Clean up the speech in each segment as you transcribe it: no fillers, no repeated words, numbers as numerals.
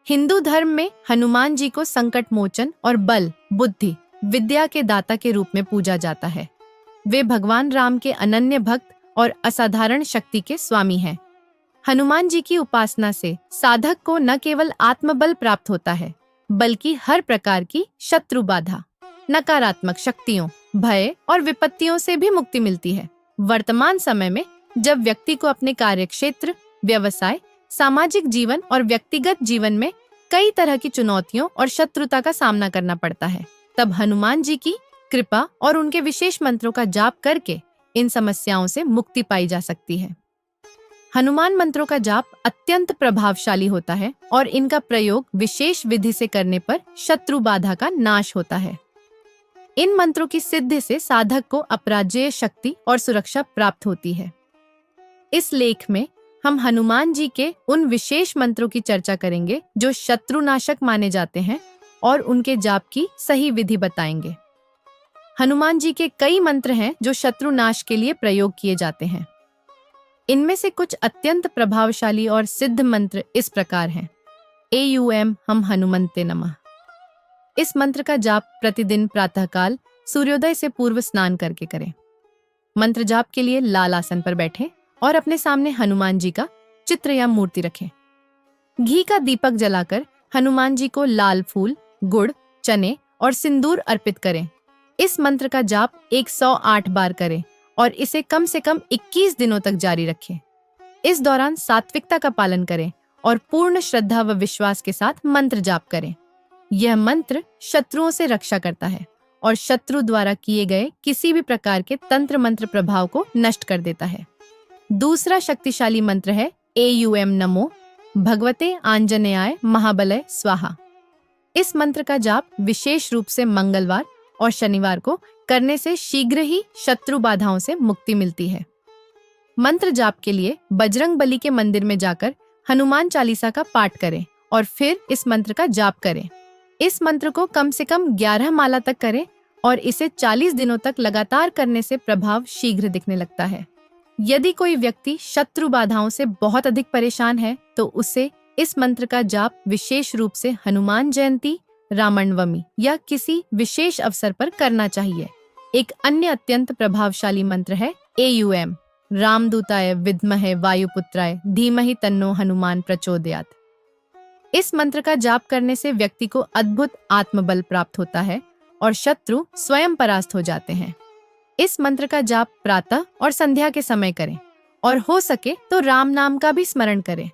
हिंदू धर्म में हनुमान जी को संकट मोचन और बल, बुद्धि, विद्या के दाता के रूप में पूजा जाता है। वे भगवान राम के अनन्य भक्त और असाधारण शक्ति के स्वामी हैं। हनुमान जी की उपासना से साधक को न केवल आत्मबल प्राप्त होता है, बल्कि हर प्रकार की शत्रु बाधा, नकारात्मक शक्तियों, भय और विपत्तियों से भी मुक्ति मिलती है। वर्तमान समय में जब व्यक्ति को अपने कार्यक्षेत्र, व्यवसाय, सामाजिक जीवन और व्यक्तिगत जीवन में कई तरह की चुनौतियों और शत्रुता का सामना करना पड़ता है, तब हनुमान जी की कृपा और उनके विशेष मंत्रों का जाप करके इन समस्याओं से मुक्ति पाई जा सकती है। हनुमान मंत्रों का जाप अत्यंत प्रभावशाली होता है और इनका प्रयोग विशेष विधि से करने पर शत्रु बाधा का नाश होता है। इन मंत्रों की सिद्धि से साधक को अपराजेय शक्ति और सुरक्षा प्राप्त होती है। इस लेख में हम हनुमान जी के उन विशेष मंत्रों की चर्चा करेंगे जो शत्रुनाशक माने जाते हैं और उनके जाप की सही विधि बताएंगे। हनुमान जी के कई मंत्र हैं जो शत्रुनाश के लिए प्रयोग किए जाते हैं। इनमें से कुछ अत्यंत प्रभावशाली और सिद्ध मंत्र इस प्रकार हैं। एयूएम हम हनुमंते नमः। इस मंत्र का जाप प्रतिदिन प्रातःकाल सूर्योदय से पूर्व स्नान करके करें। मंत्र जाप के लिए लाल आसन पर बैठें और अपने सामने हनुमान जी का चित्र या मूर्ति रखें। घी का दीपक जलाकर हनुमान जी को लाल फूल, गुड़, चने और सिंदूर अर्पित करें। इस मंत्र का जाप 108 बार करें और इसे कम से कम 21 दिनों तक जारी रखें। इस दौरान सात्विकता का पालन करें और पूर्ण श्रद्धा व विश्वास के साथ मंत्र जाप करें। यह मंत्र शत्रुओं से रक्षा करता है और शत्रु द्वारा किए गए किसी भी प्रकार के तंत्र मंत्र प्रभाव को नष्ट कर देता है। दूसरा शक्तिशाली मंत्र है एयूएम नमो भगवते आंजनेयाय महाबलय स्वाहा। इस मंत्र का जाप विशेष रूप से मंगलवार और शनिवार को करने से शीघ्र ही शत्रु बाधाओं से मुक्ति मिलती है। मंत्र जाप के लिए बजरंग बली के मंदिर में जाकर हनुमान चालीसा का पाठ करें और फिर इस मंत्र का जाप करें। इस मंत्र को कम से कम 11 माला तक करें और इसे 40 दिनों तक लगातार करने से प्रभाव शीघ्र दिखने लगता है। यदि कोई व्यक्ति शत्रु बाधाओं से बहुत अधिक परेशान है तो उसे इस मंत्र का जाप विशेष रूप से हनुमान जयंती, रामनवमी या किसी विशेष अवसर पर करना चाहिए। एक अन्य अत्यंत प्रभावशाली मंत्र है एयूएम रामदूताय विद्महे वायुपुत्राय धीमहि तन्नो हनुमान प्रचोदयात्। इस मंत्र का जाप करने से व्यक्ति को अद्भुत आत्मबल प्राप्त होता है और शत्रु स्वयं परास्त हो जाते हैं। इस मंत्र का जाप प्रातः और संध्या के समय करें और हो सके तो राम नाम का भी स्मरण करें।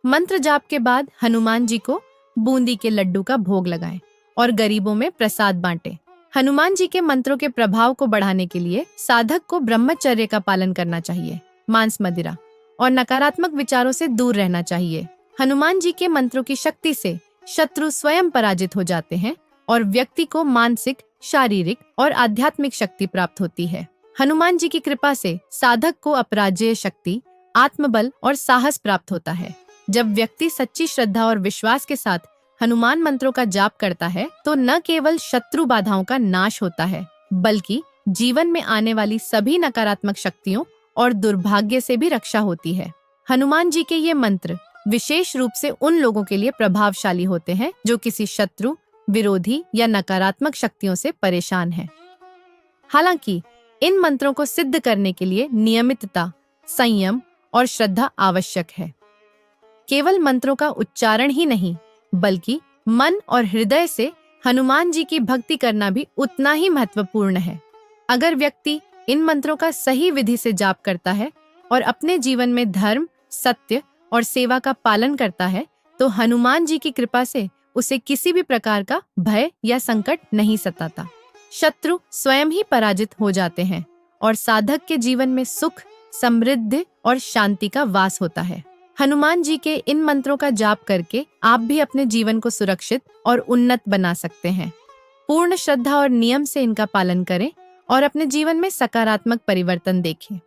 मंत्र जाप के बाद हनुमान जी को बूंदी के लड्डू का भोग लगाएं और गरीबों में प्रसाद बांटें। हनुमान जी के मंत्रों के प्रभाव को बढ़ाने के लिए साधक को ब्रह्मचर्य का पालन करना चाहिए, मांस मदिरा और नकारात्मक विचारों से दूर रहना चाहिए। हनुमान जी के मंत्रों की शक्ति से शत्रु स्वयं पराजित हो जाते हैं और व्यक्ति को मानसिक, शारीरिक और आध्यात्मिक शक्ति प्राप्त होती है। हनुमान जी की कृपा से साधक को अपराजेय शक्ति, आत्मबल और साहस प्राप्त होता है। जब व्यक्ति सच्ची श्रद्धा और विश्वास के साथ हनुमान मंत्रों का जाप करता है तो न केवल शत्रु बाधाओं का नाश होता है, बल्कि जीवन में आने वाली सभी नकारात्मक शक्तियों और दुर्भाग्य से भी रक्षा होती है। हनुमान जी के ये मंत्र विशेष रूप से उन लोगों के लिए प्रभावशाली होते हैं जो किसी शत्रु, विरोधी या नकारात्मक शक्तियों से परेशान हैं। हालांकि इन मंत्रों को सिद्ध करने के लिए नियमितता, संयम और श्रद्धा आवश्यक है। केवल मंत्रों का उच्चारण ही नहीं, बल्कि मन और हृदय से हनुमान जी की भक्ति करना भी उतना ही महत्वपूर्ण है। अगर व्यक्ति इन मंत्रों का सही विधि से जाप करता है और अपने जीवन में धर्म, सत्य और सेवा का पालन करता है तो हनुमान जी की कृपा से उसे किसी भी प्रकार का भय या संकट नहीं सताता। शत्रु स्वयं ही पराजित हो जाते हैं और साधक के जीवन में सुख, समृद्धि और शांति का वास होता है। हनुमान जी के इन मंत्रों का जाप करके आप भी अपने जीवन को सुरक्षित और उन्नत बना सकते हैं। पूर्ण श्रद्धा और नियम से इनका पालन करें और अपने जीवन में सकारात्मक परिवर्तन देखें।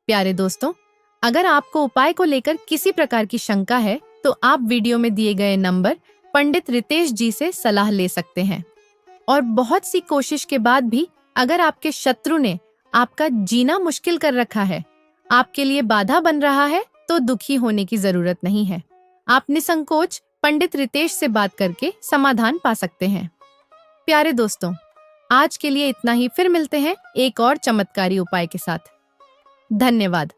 प्यारे दोस्तों, अगर आपको उपाय को लेकर किसी प्रकार की शंका है तो आप वीडियो में दिए गए नंबर पंडित रितेश जी से सलाह ले सकते हैं। और बहुत सी कोशिश के बाद भी अगर आपके शत्रु ने आपका जीना मुश्किल कर रखा है, आपके लिए बाधा बन रहा है, तो दुखी होने की जरूरत नहीं है। आप निसंकोच पंडित रितेश से बात करके समाधान पा सकते हैं। प्यारे दोस्तों, आज के लिए इतना ही। फिर मिलते हैं एक और चमत्कारी उपाय के साथ। धन्यवाद।